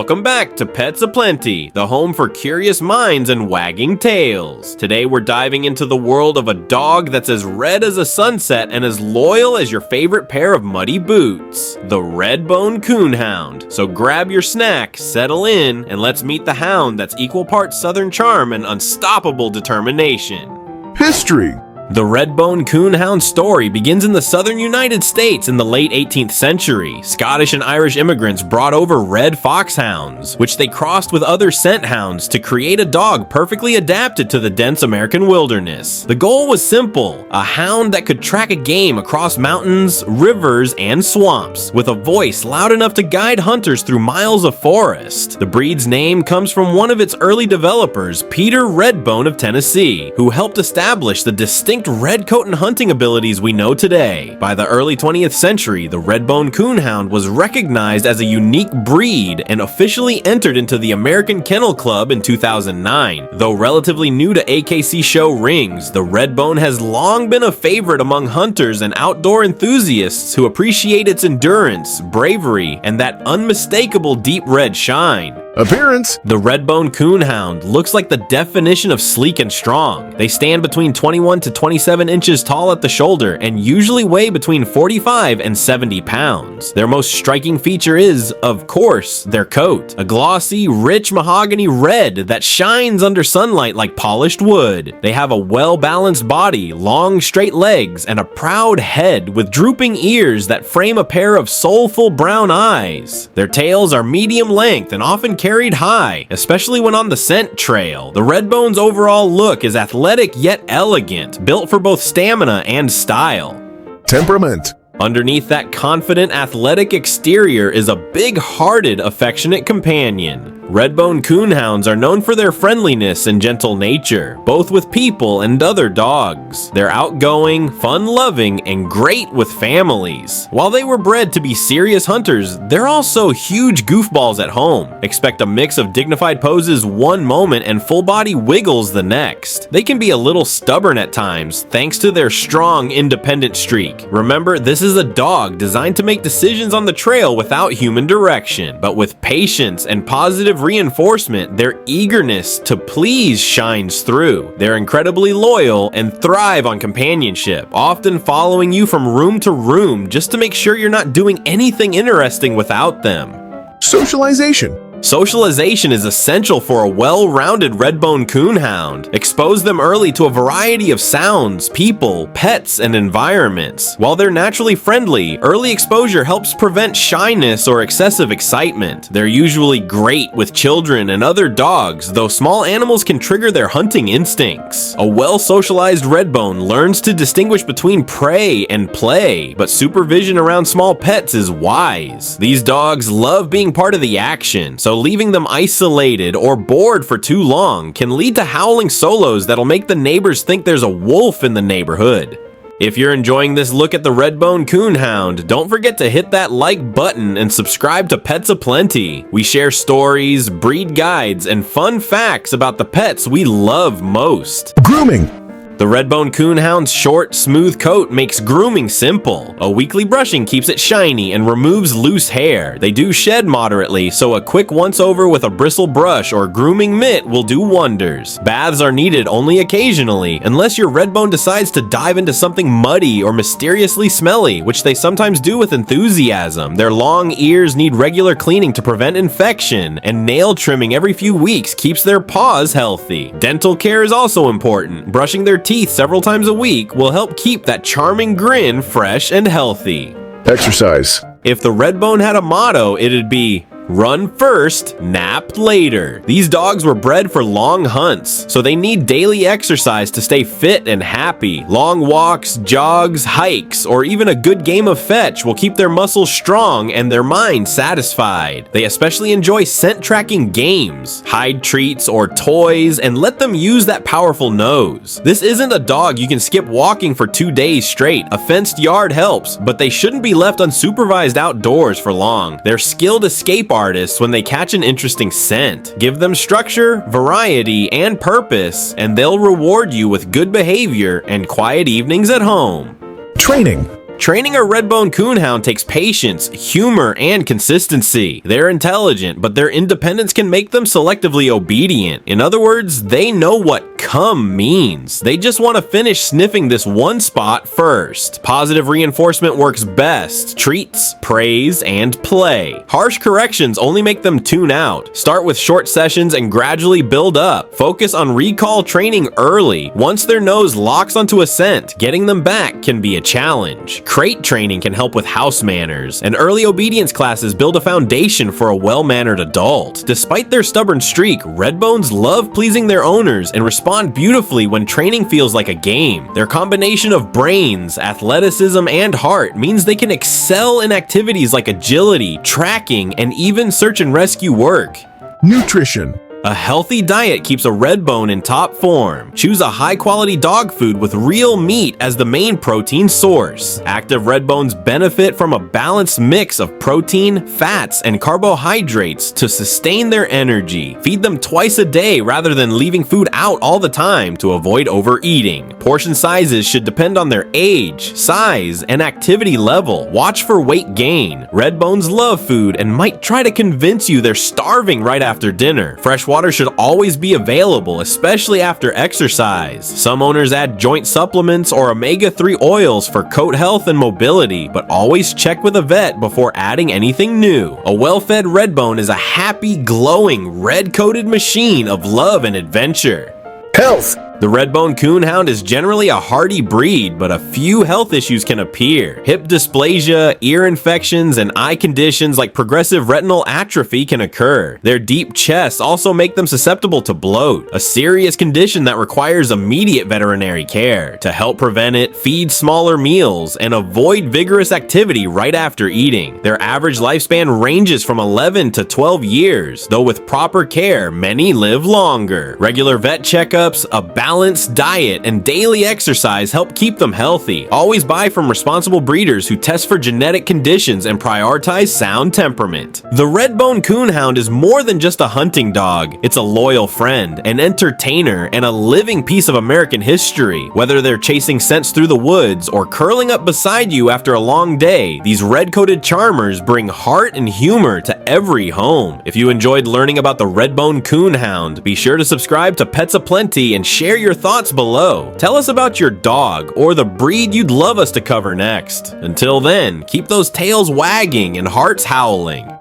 Welcome back to Pets Aplenty, the home for curious minds and wagging tails. Today we're diving into the world of a dog that's as red as a sunset and as loyal as your favorite pair of muddy boots, the Redbone Coonhound. So grab your snack, settle in, and let's meet the hound that's equal parts southern charm and unstoppable determination. History. The Redbone Coonhound story begins in the southern United States in the late 18th century. Scottish and Irish immigrants brought over red foxhounds, which they crossed with other scent hounds to create a dog perfectly adapted to the dense American wilderness. The goal was simple, a hound that could track a game across mountains, rivers, and swamps, with a voice loud enough to guide hunters through miles of forest. The breed's name comes from one of its early developers, Peter Redbone of Tennessee, who helped establish the distinct red coat and hunting abilities we know today. By the early 20th century, the Redbone Coonhound was recognized as a unique breed and officially entered into the American Kennel Club in 2009. Though relatively new to AKC show rings, the Redbone has long been a favorite among hunters and outdoor enthusiasts who appreciate its endurance, bravery, and that unmistakable deep red shine. Appearance. The Redbone Coonhound looks like the definition of sleek and strong. They stand between 21 to 27 inches tall at the shoulder and usually weigh between 45 and 70 pounds. Their most striking feature is, of course, their coat. A glossy, rich mahogany red that shines under sunlight like polished wood. They have a well-balanced body, long straight legs, and a proud head with drooping ears that frame a pair of soulful brown eyes. Their tails are medium length and often carried high, especially when on the scent trail. The Redbone's overall look is athletic yet elegant, built for both stamina and style. Temperament. Underneath that confident, athletic exterior is a big-hearted, affectionate companion. Redbone Coonhounds are known for their friendliness and gentle nature, both with people and other dogs. They're outgoing, fun-loving, and great with families. While they were bred to be serious hunters, they're also huge goofballs at home. Expect a mix of dignified poses one moment and full-body wiggles the next. They can be a little stubborn at times, thanks to their strong, independent streak. Remember, this is a dog designed to make decisions on the trail without human direction, but with patience and positive reinforcement, their eagerness to please shines through. They're incredibly loyal and thrive on companionship, often following you from room to room just to make sure you're not doing anything interesting without them. Socialization. Socialization is essential for a well-rounded Redbone Coonhound. Expose them early to a variety of sounds, people, pets, and environments. While they're naturally friendly, early exposure helps prevent shyness or excessive excitement. They're usually great with children and other dogs, though small animals can trigger their hunting instincts. A well-socialized Redbone learns to distinguish between prey and play, but supervision around small pets is wise. These dogs love being part of the action, so leaving them isolated or bored for too long can lead to howling solos that'll make the neighbors think there's a wolf in the neighborhood. If you're enjoying this look at the Redbone Coonhound, don't forget to hit that like button and subscribe to Pets Aplenty. We share stories, breed guides, and fun facts about the pets we love most. Grooming. The Redbone Coonhound's short, smooth coat makes grooming simple. A weekly brushing keeps it shiny and removes loose hair. They do shed moderately, so a quick once-over with a bristle brush or grooming mitt will do wonders. Baths are needed only occasionally, unless your Redbone decides to dive into something muddy or mysteriously smelly, which they sometimes do with enthusiasm. Their long ears need regular cleaning to prevent infection, and nail trimming every few weeks keeps their paws healthy. Dental care is also important. Brushing their teeth several times a week will help keep that charming grin fresh and healthy. Exercise. If the Redbone had a motto, it'd be, "Run first, nap later." These dogs were bred for long hunts, so they need daily exercise to stay fit and happy. Long walks, jogs, hikes, or even a good game of fetch will keep their muscles strong and their mind satisfied. They especially enjoy scent tracking games. Hide treats or toys and let them use that powerful nose. This isn't a dog you can skip walking for 2 days straight. A fenced yard helps, but they shouldn't be left unsupervised outdoors for long. They're skilled escape artists when they catch an interesting scent. Give them structure, variety, and purpose, and they'll reward you with good behavior and quiet evenings at home. Training. Training a Redbone Coonhound takes patience, humor, and consistency. They're intelligent, but their independence can make them selectively obedient. In other words, they know what come means. They just want to finish sniffing this one spot first. Positive reinforcement works best. Treats, praise, and play. Harsh corrections only make them tune out. Start with short sessions and gradually build up. Focus on recall training early. Once their nose locks onto a scent, getting them back can be a challenge. Crate training can help with house manners, and early obedience classes build a foundation for a well-mannered adult. Despite their stubborn streak, Redbones love pleasing their owners and respond beautifully when training feels like a game. Their combination of brains, athleticism, and heart means they can excel in activities like agility, tracking, and even search and rescue work. Nutrition. A healthy diet keeps a Redbone in top form. Choose a high-quality dog food with real meat as the main protein source. Active Redbones benefit from a balanced mix of protein, fats, and carbohydrates to sustain their energy. Feed them twice a day rather than leaving food out all the time to avoid overeating. Portion sizes should depend on their age, size, and activity level. Watch for weight gain. Redbones love food and might try to convince you they're starving right after dinner. Fresh water should always be available, especially after exercise. Some owners add joint supplements or omega-3 oils for coat health and mobility, but always check with a vet before adding anything new. A well-fed Redbone is a happy, glowing, red-coated machine of love and adventure. Health. The Redbone Coonhound is generally a hardy breed, but a few health issues can appear. Hip dysplasia, ear infections, and eye conditions like progressive retinal atrophy can occur. Their deep chests also make them susceptible to bloat, a serious condition that requires immediate veterinary care. To help prevent it, feed smaller meals and avoid vigorous activity right after eating. Their average lifespan ranges from 11 to 12 years, though with proper care, many live longer. Regular vet checkups, a balanced diet, and daily exercise help keep them healthy. Always buy from responsible breeders who test for genetic conditions and prioritize sound temperament. The Redbone Coonhound is more than just a hunting dog. It's a loyal friend, an entertainer, and a living piece of American history. Whether they're chasing scents through the woods or curling up beside you after a long day, these red-coated charmers bring heart and humor to every home. If you enjoyed learning about the Redbone Coonhound, be sure to subscribe to Pets Aplenty and share your thoughts below. Tell us about your dog or the breed you'd love us to cover next. Until then, keep those tails wagging and hearts howling.